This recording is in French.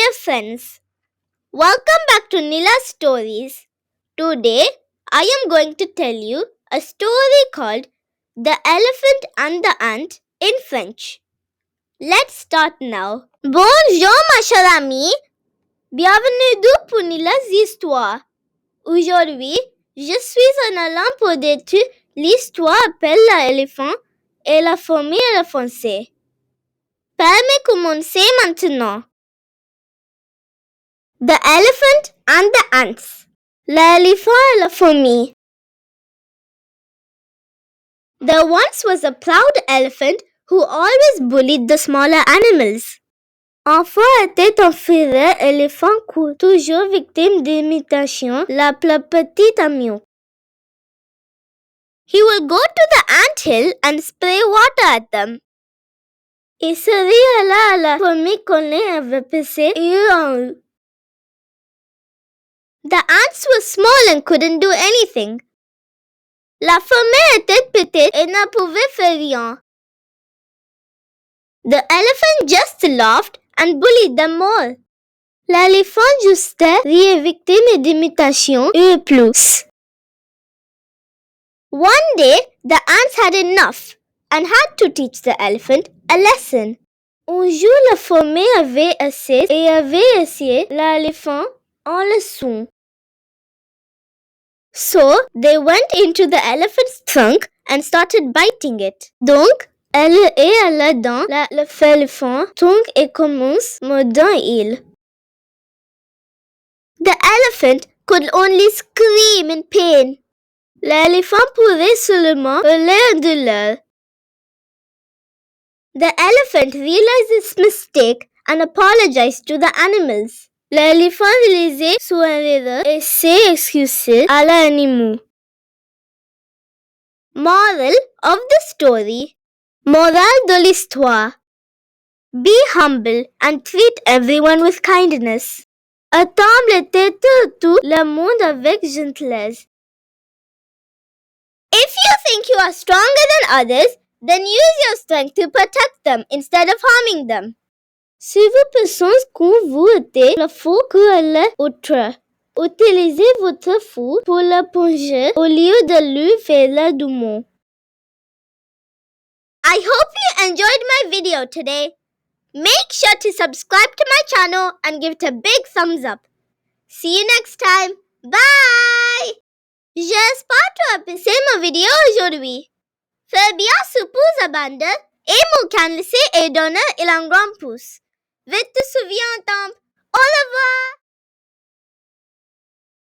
Dear friends, welcome back to Nila's Stories. Today, I am going to tell you a story called The Elephant and the Ant in French. Let's start now. Bonjour ma chère amie, bienvenue pour Nila's Histoire. Aujourd'hui, je suis en allant pour d'études l'histoire appelé l'éléphant et la fourmi et le français. Permet commencer maintenant. The Elephant and the Ants. L'éléphant et la fourmi. There once was a proud elephant who always bullied the smaller animals. Enfant était un fière éléphant toujours victime d'imitation, l'appelé petit animaux. He will go to the anthill and spray water at them. Il serait allé à la fourmi colline avait pissé en eux. The ants were small and couldn't do anything. La fourmi était petite et ne pouvait faire rien. The elephant just laughed and bullied them more. L'éléphant juste riait victime d'imitation et plus. One day, the ants had enough and had to teach the elephant a lesson. Un jour, la fourmi avait assez et avait essayé l'éléphant en leçon. So, they went into the elephant's trunk and started biting it. Donc, elle est allée dans l'éléphant trunk et commence mordant il. The elephant could only scream in pain. L'éléphant pourrait seulement hurler en douleur. The elephant realized its mistake and apologized to the animals. L'éléphant réalisait son erreur et s'est excusé à l'animal. Moral of the story. Morale de l'histoire. Be humble and treat everyone with kindness. Attends et traite tout le monde avec gentillesse. If you think you are stronger than others, then use your strength to protect them instead of harming them. Si vous pensez que vous êtes plus fort que l'autre, utilisez votre force pour la plonger au lieu de lui faire du mal. I hope you enjoyed my video today. Make sure to subscribe to my channel and give it a big thumbs up. See you next time. Bye! J'espère que tu as apprécié ma vidéo aujourd'hui. Fais bien ce pouce abandonné et mon canal et donne un grand pouce. Vite te souviens,